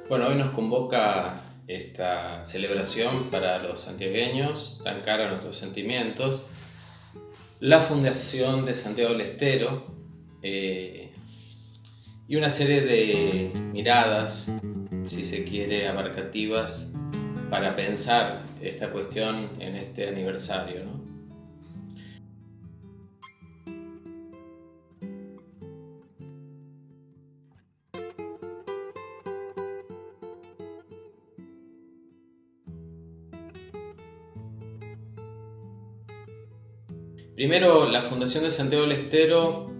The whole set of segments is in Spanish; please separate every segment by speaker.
Speaker 1: Bueno, hoy nos convoca esta celebración para los santiagueños, tan cara a nuestros sentimientos, la Fundación de Santiago del Estero y una serie de miradas, si se quiere, abarcativas para pensar esta cuestión en este aniversario, ¿no? Primero, la Fundación de Santiago del Estero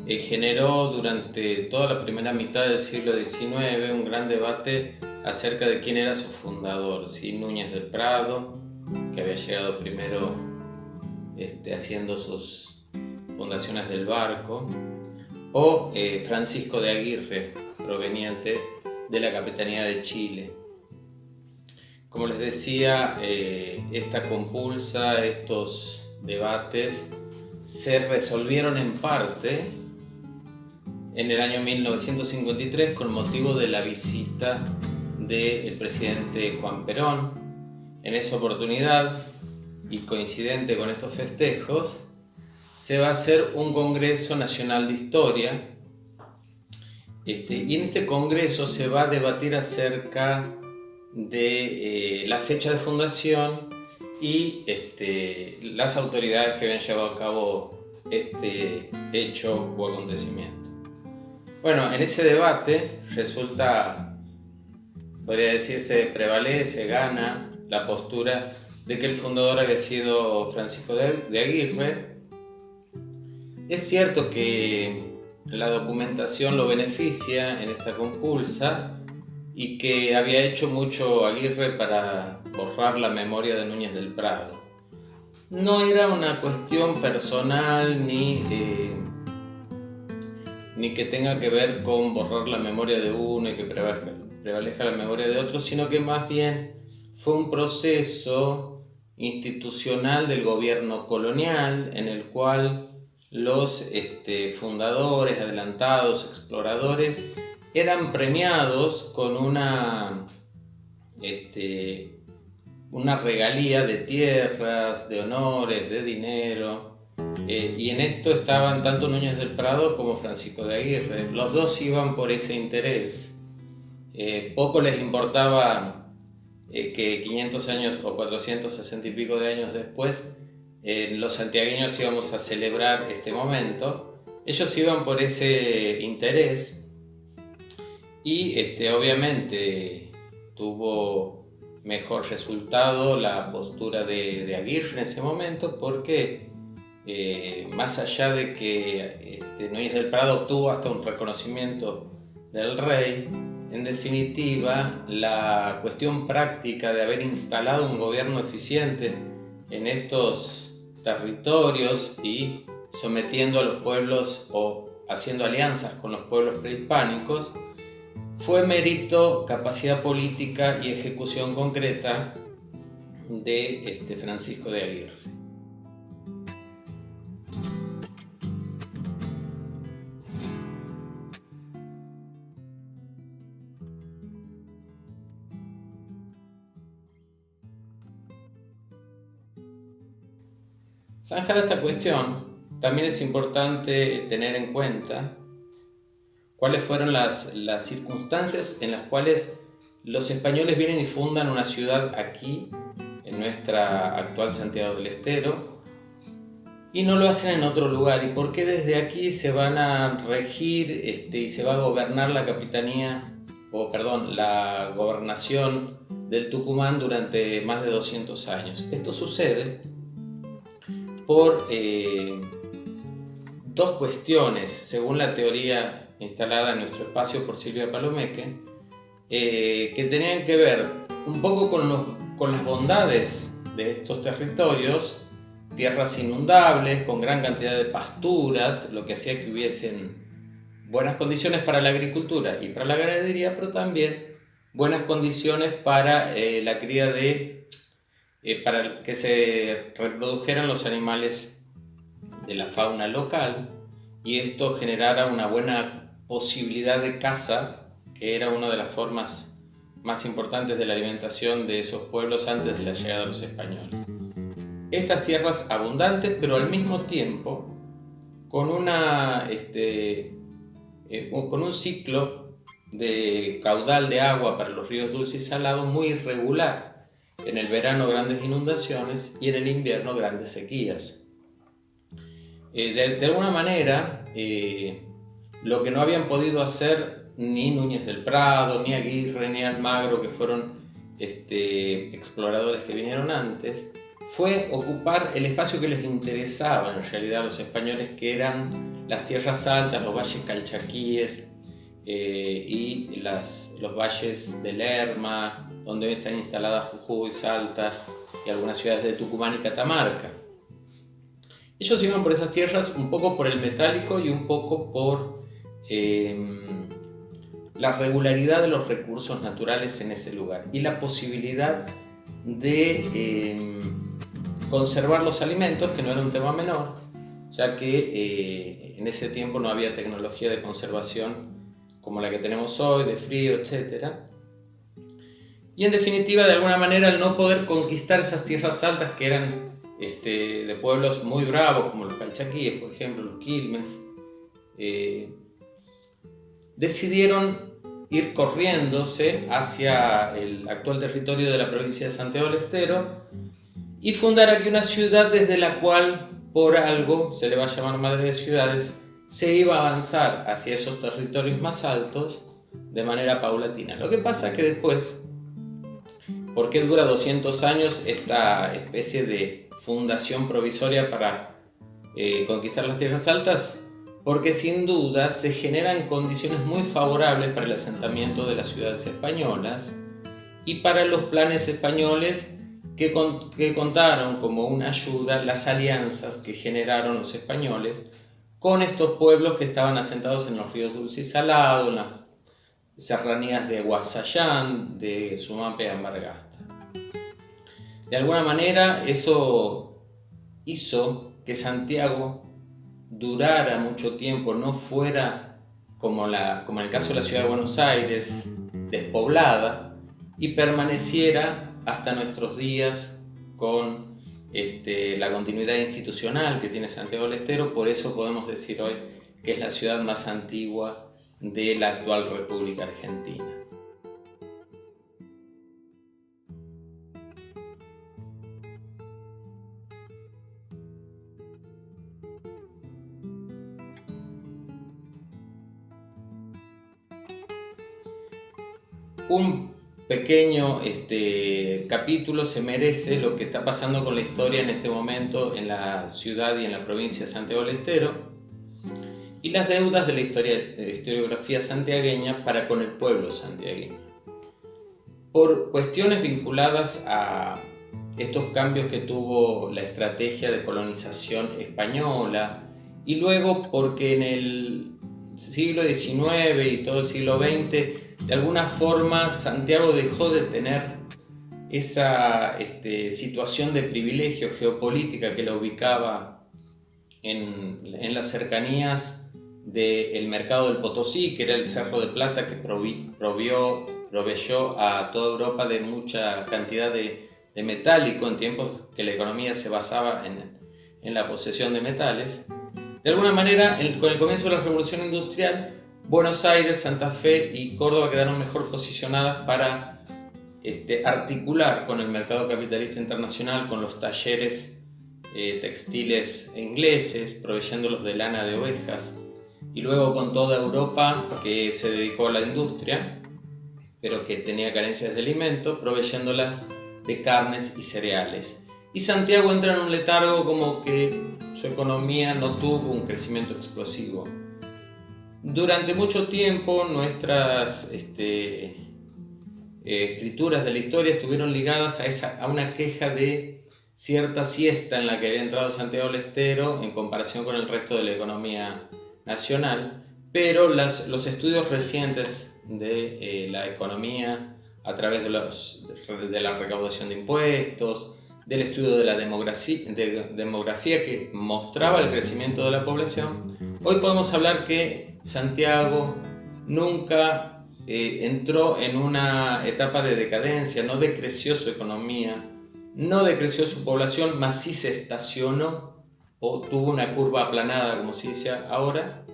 Speaker 1: generó durante toda la primera mitad del siglo XIX un gran debate acerca de quién era su fundador, si Núñez del Prado, que había llegado primero haciendo sus fundaciones del barco, o Francisco de Aguirre, proveniente de la Capitanía de Chile. Como les decía, esta compulsa, estos debates se resolvieron en parte en el año 1953 con motivo de la visita del presidente Juan Perón. En esa oportunidad, y coincidente con estos festejos, se va a hacer un Congreso Nacional de Historia, y en este congreso se va a debatir acerca de la fecha de fundación y las autoridades que habían llevado a cabo este hecho o acontecimiento. Bueno, en ese debate resulta, podría decirse, prevalece, gana la postura de que el fundador había sido Francisco de Aguirre. Es cierto que la documentación lo beneficia en esta compulsa y que había hecho mucho Aguirre para borrar la memoria de Núñez del Prado. No era una cuestión personal ni que tenga que ver con borrar la memoria de uno y que prevalezca la memoria de otro, sino que más bien fue un proceso institucional del gobierno colonial en el cual los fundadores, adelantados, exploradores, eran premiados con una regalía de tierras, de honores, de dinero, y en esto estaban tanto Núñez del Prado como Francisco de Aguirre. Los dos iban por ese interés. Poco les importaba que 500 años o 460 y pico de años después los santiagueños íbamos a celebrar este momento. Ellos iban por ese interés y obviamente tuvo mejor resultado la postura de Aguirre en ese momento, porque más allá de que Núñez del Prado obtuvo hasta un reconocimiento del rey, en definitiva la cuestión práctica de haber instalado un gobierno eficiente en estos territorios y sometiendo a los pueblos o haciendo alianzas con los pueblos prehispánicos fue mérito, capacidad política y ejecución concreta de Francisco de Aguirre. Zanjar esta cuestión, también es importante tener en cuenta cuáles fueron las circunstancias en las cuales los españoles vienen y fundan una ciudad aquí, en nuestra actual Santiago del Estero, y no lo hacen en otro lugar, y por qué desde aquí se van a regir y se va a gobernar la capitanía, la gobernación del Tucumán durante más de 200 años. Esto sucede por dos cuestiones, según la teoría instalada en nuestro espacio por Silvia Palomeque, que tenían que ver un poco con las bondades de estos territorios, tierras inundables, con gran cantidad de pasturas, lo que hacía que hubiesen buenas condiciones para la agricultura y para la ganadería, pero también buenas condiciones para la cría para que se reprodujeran los animales de la fauna local, y esto generara una buena posibilidad de caza, que era una de las formas más importantes de la alimentación de esos pueblos antes de la llegada de los españoles. Estas tierras abundantes, pero al mismo tiempo con con un ciclo de caudal de agua para los ríos Dulce y Salado muy irregular. En el verano grandes inundaciones y en el invierno grandes sequías. De alguna manera, lo que no habían podido hacer ni Núñez del Prado, ni Aguirre, ni Almagro, que fueron exploradores que vinieron antes, fue ocupar el espacio que les interesaba en realidad a los españoles, que eran las tierras altas, los valles calchaquíes y los valles de Lerma, donde hoy están instaladas Jujuy, Salta y algunas ciudades de Tucumán y Catamarca. Ellos iban por esas tierras un poco por el metálico y un poco por la regularidad de los recursos naturales en ese lugar y la posibilidad de conservar los alimentos, que no era un tema menor, ya que en ese tiempo no había tecnología de conservación como la que tenemos hoy, de frío, etc. Y en definitiva, de alguna manera, al no poder conquistar esas tierras altas que eran de pueblos muy bravos, como los calchaquíes, por ejemplo, los quilmes, decidieron ir corriéndose hacia el actual territorio de la provincia de Santiago del Estero y fundar aquí una ciudad desde la cual, por algo, se le va a llamar madre de ciudades, se iba a avanzar hacia esos territorios más altos de manera paulatina. Lo que pasa es que después, ¿por qué dura 200 años esta especie de fundación provisoria para conquistar las tierras altas? Porque sin duda se generan condiciones muy favorables para el asentamiento de las ciudades españolas y para los planes españoles que contaron como una ayuda las alianzas que generaron los españoles con estos pueblos que estaban asentados en los ríos Dulce y Salado, en las serranías de Guasayán, de Sumape y Antofagasta. De alguna manera eso hizo que Santiago durara mucho tiempo, no fuera como en el caso de la ciudad de Buenos Aires, despoblada, y permaneciera hasta nuestros días con la continuidad institucional que tiene Santiago del Estero. Por eso podemos decir hoy que es la ciudad más antigua de la actual República Argentina. Un pequeño capítulo se merece lo que está pasando con la historia en este momento en la ciudad y en la provincia de Santiago del Estero y las deudas de la historiografía santiagueña para con el pueblo santiagueño. Por cuestiones vinculadas a estos cambios que tuvo la estrategia de colonización española y luego porque en el siglo XIX y todo el siglo XX de alguna forma Santiago dejó de tener esa situación de privilegio geopolítica que la ubicaba en las cercanías del mercado del Potosí, que era el Cerro de Plata que proveyó a toda Europa de mucha cantidad de metálico en tiempos que la economía se basaba en la posesión de metales. De alguna manera, con el comienzo de la Revolución Industrial, Buenos Aires, Santa Fe y Córdoba quedaron mejor posicionadas para articular con el mercado capitalista internacional, con los talleres textiles ingleses, proveyéndolos de lana de ovejas, y luego con toda Europa que se dedicó a la industria, pero que tenía carencias de alimentos, proveyéndolas de carnes y cereales. Y Santiago entra en un letargo, como que su economía no tuvo un crecimiento explosivo. Durante mucho tiempo nuestras escrituras de la historia estuvieron ligadas a una queja de cierta siesta en la que había entrado Santiago del Estero en comparación con el resto de la economía nacional, pero los estudios recientes de la economía a través de la recaudación de impuestos, del estudio de la demografía que mostraba el crecimiento de la población, hoy podemos hablar que Santiago nunca entró en una etapa de decadencia, no decreció su economía, no decreció su población, mas sí se estacionó o tuvo una curva aplanada, como se dice ahora.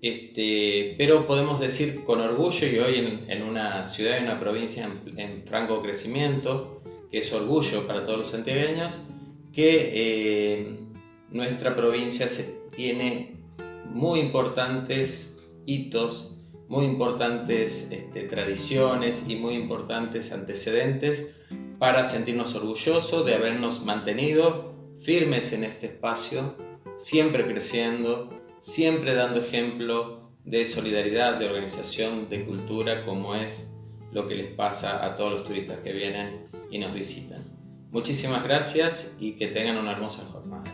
Speaker 1: Pero podemos decir con orgullo, y hoy en una ciudad y una provincia en franco crecimiento, que es orgullo para todos los santiagueños, que nuestra provincia tiene muy importantes hitos, muy importantes tradiciones y muy importantes antecedentes para sentirnos orgullosos de habernos mantenido firmes en este espacio, siempre creciendo, siempre dando ejemplo de solidaridad, de organización, de cultura, como es lo que les pasa a todos los turistas que vienen y nos visitan. Muchísimas gracias y que tengan una hermosa jornada.